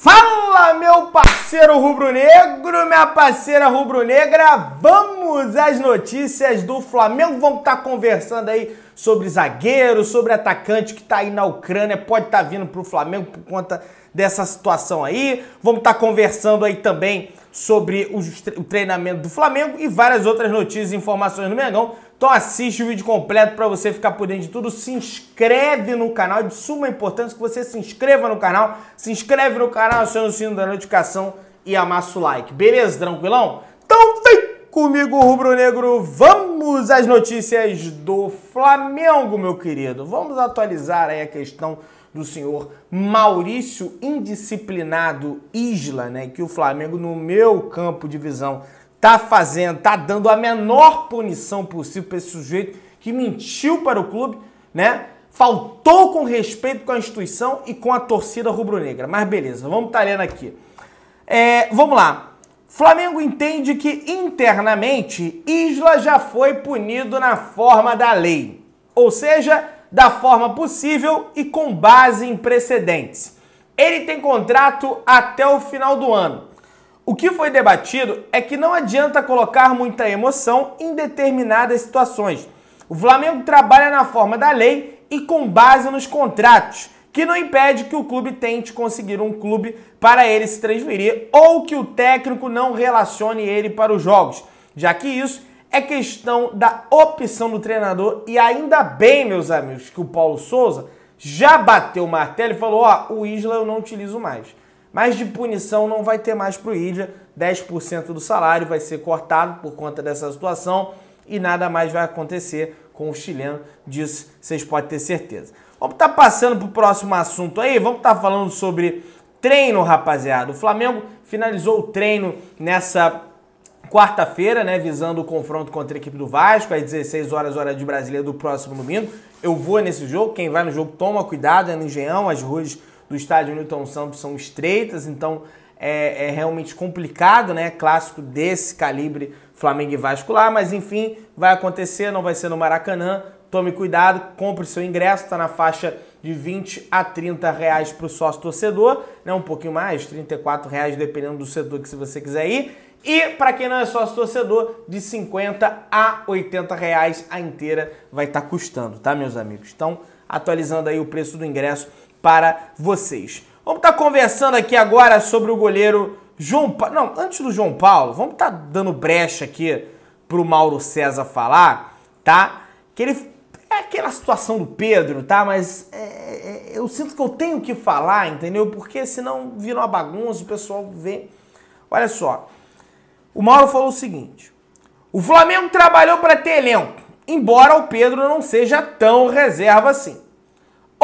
Fala, meu parceiro rubro-negro, minha parceira rubro-negra, vamos às notícias do Flamengo. Vamos estar conversando aí sobre zagueiro, sobre atacante que está aí na Ucrânia, pode estar vindo para o Flamengo por conta dessa situação aí. Vamos estar conversando aí também sobre o treinamento do Flamengo e várias outras notícias e informações do Mengão. Então assiste o vídeo completo para você ficar por dentro de tudo. Se inscreve no canal, é de suma importância que você se inscreva no canal. Se inscreve no canal, aciona o sino da notificação e amassa o like. Beleza, tranquilão? Então vem comigo, rubro-negro. Vamos às notícias do Flamengo, meu querido. Vamos atualizar aí a questão do senhor Maurício Indisciplinado Isla, né? Que o Flamengo, no meu campo de visão, tá dando a menor punição possível para esse sujeito que mentiu para o clube, né? Faltou com respeito com a instituição e com a torcida rubro-negra. Mas beleza, vamos estar lendo aqui. Vamos lá. Flamengo entende que internamente Isla já foi punido na forma da lei, ou seja, da forma possível e com base em precedentes. Ele tem contrato até o final do ano. O que foi debatido é que não adianta colocar muita emoção em determinadas situações. O Flamengo trabalha na forma da lei e com base nos contratos, que não impede que o clube tente conseguir um clube para ele se transferir ou que o técnico não relacione ele para os jogos, já que isso é questão da opção do treinador. E ainda bem, meus amigos, que o Paulo Souza já bateu o martelo e falou: ó, o Isla eu não utilizo mais. Mas de punição não vai ter mais para o Isla, 10% do salário vai ser cortado por conta dessa situação e nada mais vai acontecer com o chileno, disso vocês podem ter certeza. Vamos estar passando para o próximo assunto aí, vamos estar falando sobre treino, rapaziada. O Flamengo finalizou o treino nessa quarta-feira, né, visando o confronto contra a equipe do Vasco, às 16 horas, hora de Brasília, do próximo domingo. Eu vou nesse jogo, quem vai no jogo toma cuidado, é no Engenhão, as ruas do estádio Newton Santos são estreitas, então é realmente complicado, né? Clássico desse calibre, Flamengo e Vasco lá, mas enfim, vai acontecer, não vai ser no Maracanã. Tome cuidado, compre seu ingresso, tá na faixa de 20 a 30 reais para o sócio torcedor, né? Um pouquinho mais, 34 reais dependendo do setor que se você quiser ir. E para quem não é sócio torcedor, de 50 a 80 reais a inteira vai estar custando, tá, meus amigos? Então, atualizando aí o preço do ingresso para vocês. Vamos estar conversando aqui agora sobre o goleiro João Paulo. Não, antes do João Paulo, vamos estar dando brecha aqui pro Mauro César falar, tá? Que ele é aquela situação do Pedro, tá? Mas eu sinto que eu tenho que falar, entendeu? Porque senão vira uma bagunça, o pessoal vê. Olha só, o Mauro falou o seguinte: o Flamengo trabalhou para ter elenco, embora o Pedro não seja tão reserva assim.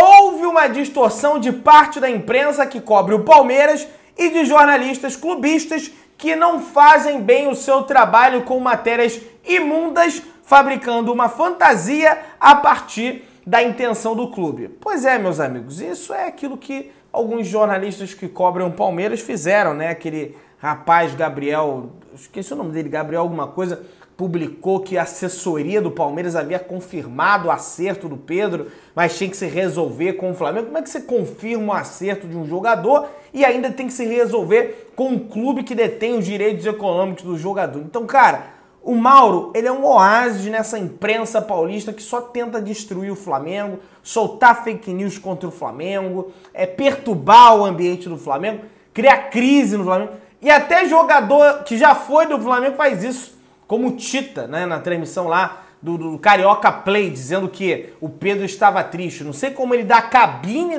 Houve uma distorção de parte da imprensa que cobre o Palmeiras e de jornalistas clubistas que não fazem bem o seu trabalho com matérias imundas, fabricando uma fantasia a partir da intenção do clube. Pois é, meus amigos, isso é aquilo que alguns jornalistas que cobrem o Palmeiras fizeram, né? Aquele rapaz Gabriel, esqueci o nome dele, Gabriel alguma coisa, publicou que a assessoria do Palmeiras havia confirmado o acerto do Pedro, mas tinha que se resolver com o Flamengo. Como é que você confirma o acerto de um jogador e ainda tem que se resolver com um clube que detém os direitos econômicos do jogador? Então, cara, o Mauro, ele é um oásis nessa imprensa paulista que só tenta destruir o Flamengo, soltar fake news contra o Flamengo, perturbar o ambiente do Flamengo, criar crise no Flamengo. E até jogador que já foi do Flamengo faz isso, como o Tita, né, na transmissão lá do Carioca Play, dizendo que o Pedro estava triste. Não sei como ele da cabine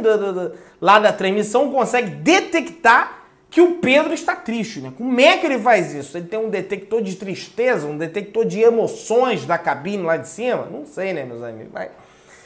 lá da transmissão consegue detectar que o Pedro está triste, né? Como é que ele faz isso? Ele tem um detector de tristeza, um detector de emoções da cabine lá de cima? Não sei, né, meus amigos? Vai.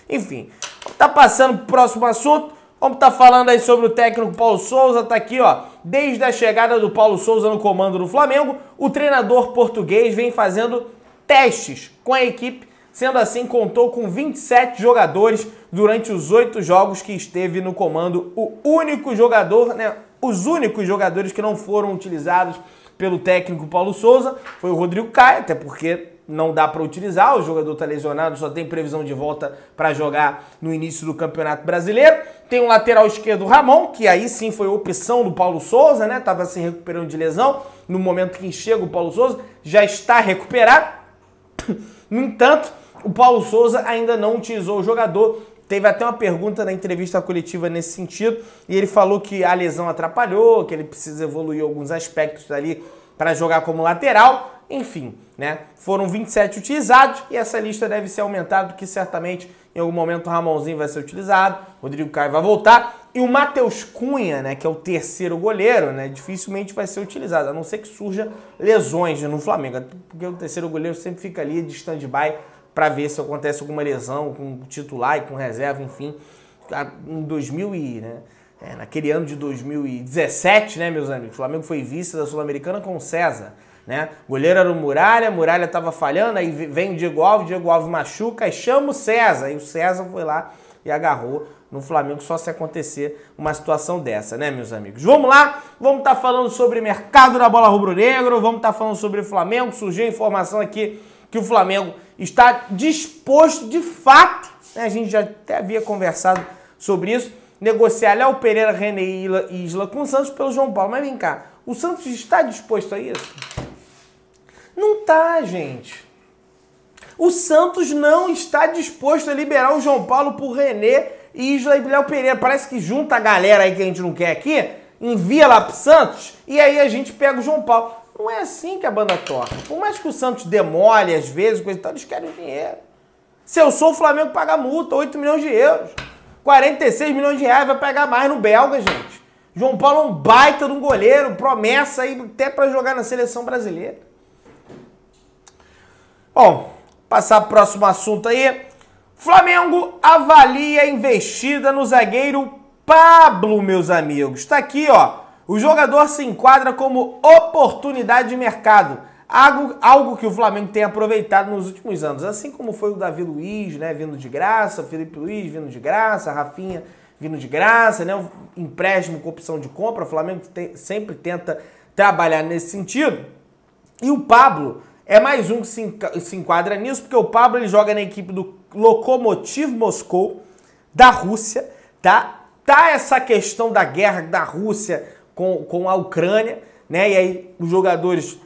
Enfim, vamos estar passando para o próximo assunto. Vamos estar falando aí sobre o técnico Paulo Souza, tá aqui, ó. Desde a chegada do Paulo Souza no comando do Flamengo, o treinador português vem fazendo testes com a equipe, sendo assim, contou com 27 jogadores durante os 8 jogos que esteve no comando. O único jogador, né, os únicos jogadores que não foram utilizados pelo técnico Paulo Souza foi o Rodrigo Caio, até porque não dá para utilizar, o jogador está lesionado, só tem previsão de volta para jogar no início do Campeonato Brasileiro. tem um lateral esquerdo, Ramon, que aí sim foi opção do Paulo Souza, né? Tava se recuperando de lesão. No momento que chega o Paulo Souza, já está recuperado. No entanto, o Paulo Souza ainda não utilizou o jogador. Teve até uma pergunta na entrevista coletiva nesse sentido, e ele falou que a lesão atrapalhou, que ele precisa evoluir alguns aspectos ali para jogar como lateral. Enfim, né? Foram 27 utilizados e essa lista deve ser aumentada, porque certamente em algum momento o Ramonzinho vai ser utilizado, o Rodrigo Caio vai voltar e o Matheus Cunha, né, que é o terceiro goleiro, né, dificilmente vai ser utilizado, a não ser que surja lesões no Flamengo, porque o terceiro goleiro sempre fica ali de stand-by para ver se acontece alguma lesão com o titular e com reserva, enfim. Em naquele ano de 2017, né, meus amigos, o Flamengo foi vice da Sul-Americana com o César, né? O goleiro era o Muralha, Muralha tava falhando, aí vem o Diego Alves machuca, aí chama o César, e o César foi lá e agarrou no Flamengo, só se acontecer uma situação dessa, né, meus amigos? Vamos lá, vamos estar falando sobre mercado da bola rubro-negro, vamos estar falando sobre o Flamengo. Surgiu a informação aqui que o Flamengo está disposto, de fato, né, a gente já até havia conversado sobre isso, negociar Léo Pereira, René e Isla com o Santos pelo João Paulo. Mas vem cá, o Santos está disposto a isso? Não tá, gente. O Santos não está disposto a liberar o João Paulo por René e Isla e Léo Pereira. Parece que junta a galera aí que a gente não quer aqui, envia lá pro Santos e aí a gente pega o João Paulo. Não é assim que a banda toca. Por mais que o Santos demole às vezes, coisa e tal, eles querem dinheiro. Se eu sou o Flamengo, paga multa, 8 milhões de euros. 46 milhões de reais vai pegar mais no belga, gente. João Paulo é um baita de um goleiro, promessa aí até para jogar na seleção brasileira. Bom, passar para o próximo assunto aí. Flamengo avalia a investida no zagueiro Pablo, meus amigos. Tá aqui, ó. O jogador se enquadra como oportunidade de mercado. Algo que o Flamengo tem aproveitado nos últimos anos. Assim como foi o Davi Luiz, né, vindo de graça, o Felipe Luiz vindo de graça, a Rafinha vindo de graça, né, o empréstimo com opção de compra. O Flamengo sempre tenta trabalhar nesse sentido. E o Pablo é mais um que se enquadra nisso, porque o Pablo ele joga na equipe do Lokomotiv Moscou, da Rússia, tá? Tá essa questão da guerra da Rússia com a Ucrânia, né? E aí os jogadores,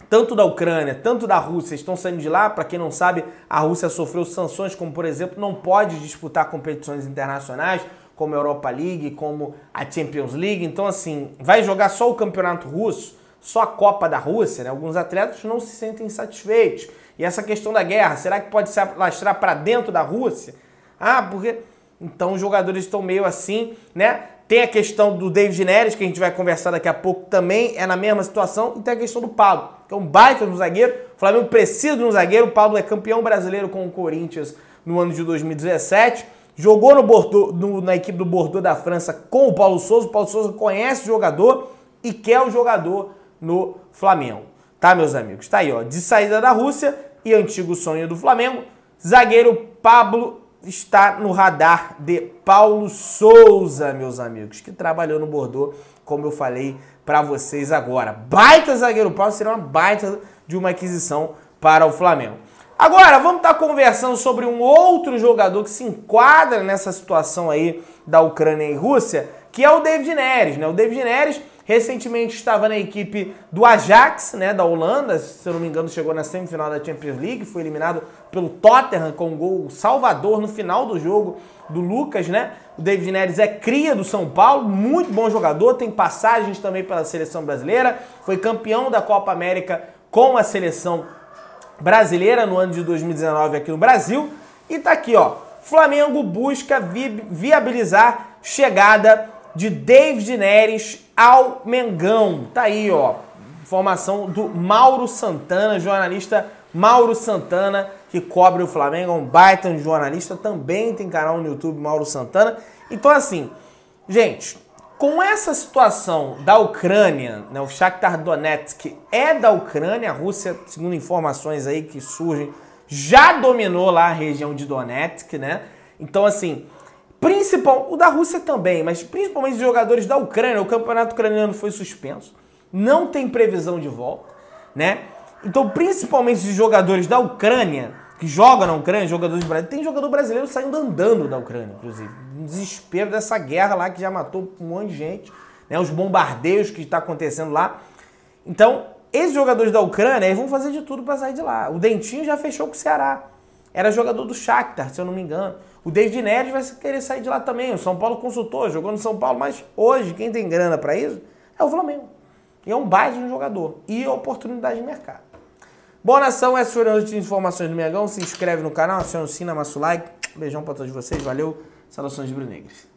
tanto da Ucrânia, tanto da Rússia, estão saindo de lá. Para quem não sabe, a Rússia sofreu sanções, como por exemplo, não pode disputar competições internacionais, como a Europa League, como a Champions League. Então assim, vai jogar só o campeonato russo, só a Copa da Rússia, né? Alguns atletas não se sentem satisfeitos. E essa questão da guerra, será que pode se alastrar para dentro da Rússia? Ah, porque... Então os jogadores estão meio assim, né? Tem a questão do David Neres, que a gente vai conversar daqui a pouco, também é na mesma situação. E tem a questão do Pablo, que é um baita no zagueiro. O Flamengo precisa de um zagueiro. O Pablo é campeão brasileiro com o Corinthians no ano de 2017. Jogou no Bordeaux, na equipe do Bordeaux da França com o Paulo Souza. O Paulo Souza conhece o jogador e quer o jogador no Flamengo. Tá, meus amigos? Tá aí, ó. De saída da Rússia e antigo sonho do Flamengo, zagueiro Pablo está no radar de Paulo Souza, meus amigos, que trabalhou no Bordeaux, como eu falei para vocês agora. Baita zagueiro Paulo, será uma baita de uma aquisição para o Flamengo. Agora, vamos estar conversando sobre um outro jogador que se enquadra nessa situação aí da Ucrânia e Rússia, que é o David Neres, né? O David Neres recentemente estava na equipe do Ajax, né, da Holanda, se eu não me engano chegou na semifinal da Champions League, foi eliminado pelo Tottenham com um gol salvador no final do jogo do Lucas, né? O David Neres é cria do São Paulo, muito bom jogador, tem passagens também pela seleção brasileira, foi campeão da Copa América com a seleção brasileira no ano de 2019 aqui no Brasil. E tá aqui, ó, Flamengo busca viabilizar chegada de David Neres ao Mengão. Tá aí, ó, informação do Mauro Santana, jornalista Mauro Santana, que cobre o Flamengo, é um baita de jornalista, também tem canal no YouTube, Mauro Santana. Então assim, gente, com essa situação da Ucrânia, né, o Shakhtar Donetsk é da Ucrânia, a Rússia, segundo informações aí que surgem, já dominou lá a região de Donetsk, né? Então assim, o da Rússia também, mas principalmente os jogadores da Ucrânia, o campeonato ucraniano foi suspenso, não tem previsão de volta, né? Então, principalmente os jogadores da Ucrânia que joga na Ucrânia, jogadores brasileiros. Tem jogador brasileiro saindo andando da Ucrânia, inclusive. Um desespero dessa guerra lá que já matou um monte de gente, né? Os bombardeios que está acontecendo lá. Então, esses jogadores da Ucrânia, eles vão fazer de tudo para sair de lá. O Dentinho já fechou com o Ceará. Era jogador do Shakhtar, se eu não me engano. O David Neres vai querer sair de lá também. O São Paulo consultou, jogou no São Paulo, mas hoje quem tem grana para isso é o Flamengo. E é um baita de um jogador. E oportunidade de mercado. Boa nação, essas foram as informações do Mengão. Se inscreve no canal, aciona o sino, amassa o like. Beijão pra todos vocês, valeu. Saudações rubro-negras.